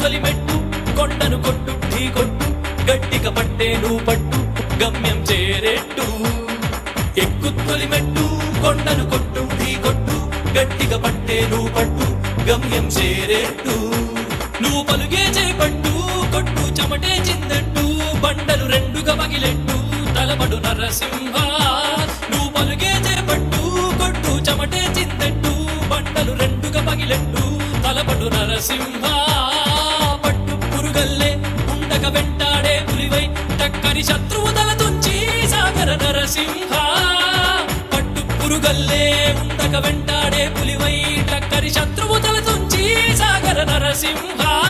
తొలి మెట్టు కొండను కొట్టు ఢీ కొట్టు గట్టిగా పట్టే నువ్వు పట్టు గమ్యం చేరేట్టు ఎక్కు తొలి మెట్టు కొండను కొట్టు ఢీ కొట్టు గట్టిగా పట్టే నువ్వు పట్టు గమ్యం చేరేట్టు నువ్వు పలుగే చేపట్టు కొట్టు చెమటే చిందట్టు బండలు రెండుగా పగిలెట్టు తలపడు నరసింహ నువ్వు పలుగే చేపట్టు కొట్టు చెమటే చిందట్టు బండలు రెండుగా పగిలెట్టు తలపడు నరసింహ పట్టు పురుగల్లే ఉండక వెంటాడే పులివై టక్కరి శత్రువు తల తుంచి సాగర నరసింహ పట్టు పురుగల్లే ఉండక వెంటాడే పులివై టక్కరి శత్రువు తల తుంచి సాగర నరసింహ